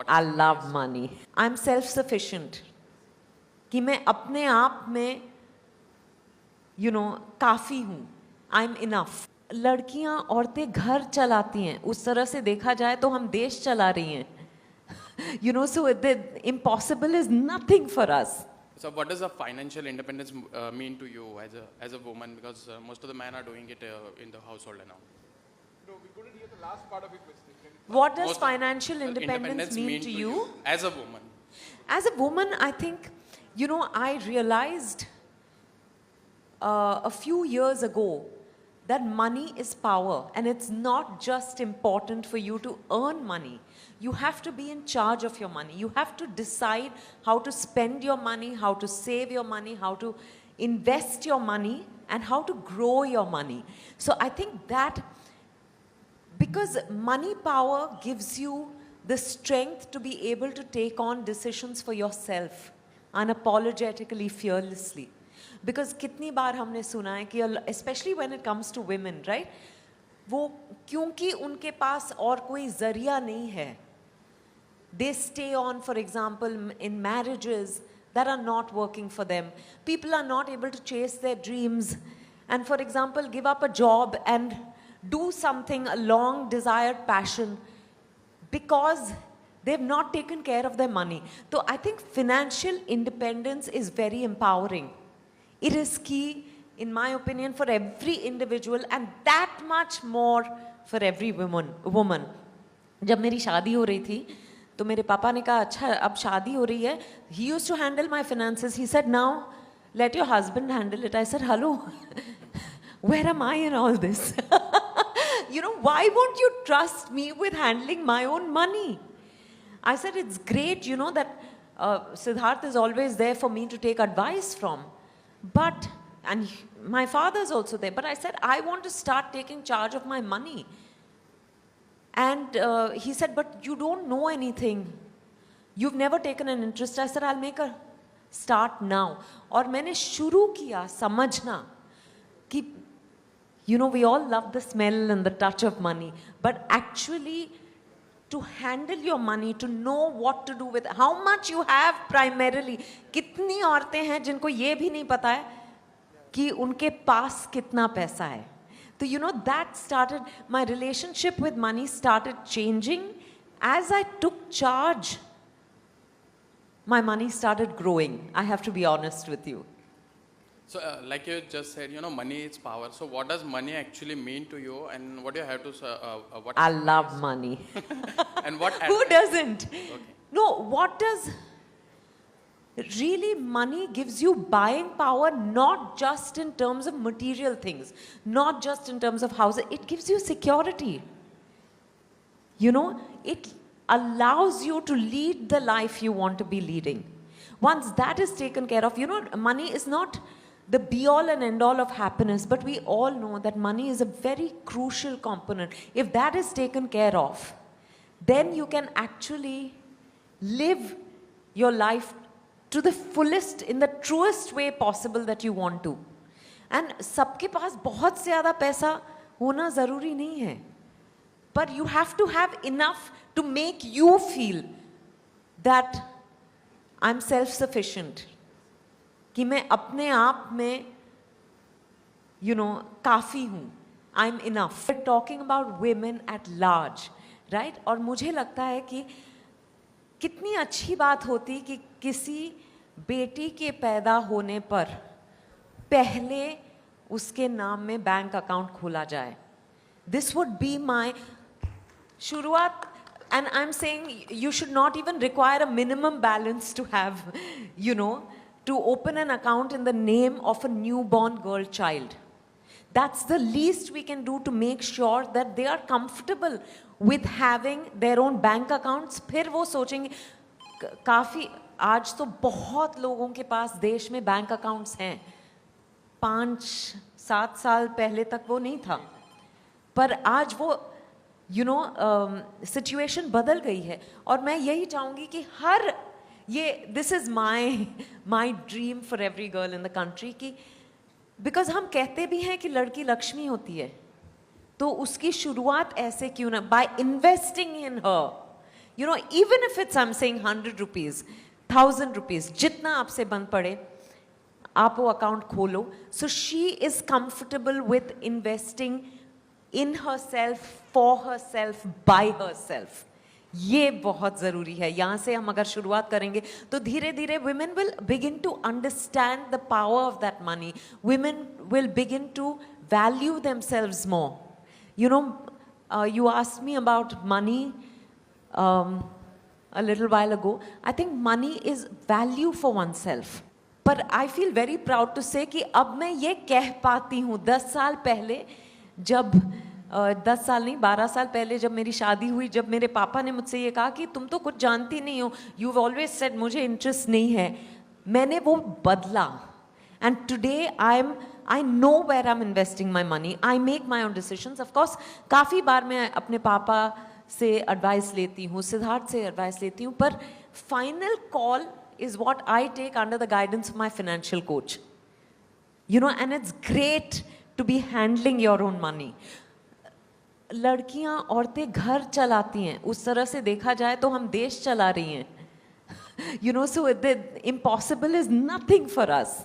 I love money. I'm self-sufficient. कि मैं अपने आप में काफ़ी हूँ. I'm enough. लड़कियाँ औरतें घर चलाती हैं. उस तरह से देखा जाए तो हम देश चला रही हैं. So the impossible is nothing for us. So what does a financial independence mean to you as a woman? Because most of the men are doing it in the household now. No, we couldn't hear the last part of your question. What does Most of- financial independence mean to you? as a woman? As a woman, I think, I realized a few years ago that money is power, and it's not just important for you to earn money. You have to be in charge of your money. You have to decide how to spend your money, how to save your money, how to invest your money, and how to grow your money. So I think that because money power gives you the strength to be able to take on decisions for yourself, unapologetically, fearlessly. Because कितनी बार हमने सुना है कि especially when it comes to women, right? वो क्योंकि उनके पास और कोई जरिया नहीं है. They stay on, for example, in marriages that are not working for them. People are not able to chase their dreams and, for example, give up a job and do something, a long desired passion, because they've not taken care of their money. So I think financial independence is very empowering. It is key, in my opinion, for every individual, and that much more for every woman. जब मेरी शादी हो रही थी तो मेरे पापा ने कहा अच्छा अब शादी हो रही है. He used to handle my finances. He said, now let your husband handle it. I said, hello, where am I in all this? Why won't you trust me with handling my own money? I said, it's great, that Siddharth is always there for me to take advice from. And my father's also there. But I said, I want to start taking charge of my money. And he said, but you don't know anything. You've never taken an interest. I said, I'll make a start now. और मैंने शुरू किया समझना कि we all love the smell and the touch of money, but actually to handle your money, to know what to do with how much you have primarily. कितनी औरतें हैं जिनको ये भी नहीं पता है कि उनके पास कितना पैसा है. So that started, my relationship with money started changing. As I took charge, my money started growing. I have to be honest with you. So like you just said, money is power. So what does money actually mean to you, and what do you have to what I love money. and what Who doesn't? Okay. No, what does really money gives you buying power, not just in terms of material things, not just in terms of houses. It gives you security. It allows you to lead the life you want to be leading. Once that is taken care of, money is not the be-all and end-all of happiness, but we all know that money is a very crucial component. If that is taken care of, then you can actually live your life to the fullest, in the truest way possible that you want to. And सबके पास बहुत से ज़्यादा पैसा होना ज़रूरी नहीं है. But you have to have enough to make you feel that I'm self-sufficient. कि मैं अपने आप में काफ़ी हूँ. I'm enough. We're talking about women at large, right? और मुझे लगता है कि कितनी अच्छी बात होती कि किसी बेटी के पैदा होने पर पहले उसके नाम में बैंक अकाउंट खोला जाए. This would be my शुरुआत. And I'm saying you should not even require a minimum balance to have, to open an account in the name of a newborn girl child. That's the least we can do to make sure that they are comfortable with having their own bank accounts. फिर वो सोचेंगे काफ़ी आज तो बहुत लोगों के पास देश में बैंक अकाउंट्स हैं. 5-7 साल पहले तक वो नहीं था, पर आज वो सिचुएशन बदल गई है. और मैं यही चाहूँगी कि हर this is my dream for every girl in the country कि because हम कहते भी हैं कि लड़की लक्ष्मी होती है, तो उसकी शुरुआत ऐसे क्यों ना, by investing in her, You know, even if it's, I'm saying 100 rupees, 1000 rupees, जितना आपसे बन पड़े, आप वो account खोलो. So she is comfortable with investing in herself, for herself, by herself. ये बहुत ज़रूरी है. यहाँ से हम अगर शुरुआत करेंगे तो धीरे धीरे women will begin to understand the power of that money. Women will begin to value themselves more. You know, you asked me about money a little while ago. I think money is value for oneself. पर I feel very proud to say कि अब मैं ये कह पाती हूँ. 10 साल पहले जब 10 साल नहीं 12 साल पहले जब मेरी शादी हुई, जब मेरे पापा ने मुझसे ये कहा कि तुम तो कुछ जानती नहीं हो, यू ऑलवेज सेड मुझे इंटरेस्ट नहीं है, मैंने वो बदला. And today I know where I am investing my money. I make my own decisions. Of course काफ़ी बार मैं अपने पापा से एडवाइस लेती हूँ, सिद्धार्थ से एडवाइस लेती हूँ, पर final call is what I take under the guidance of my financial coach. You know, and it's great to be handling your own money. लड़कियां औरतें घर चलाती हैं, उस तरह से देखा जाए तो हम देश चला रही हैं. You know, so the impossible is nothing for us.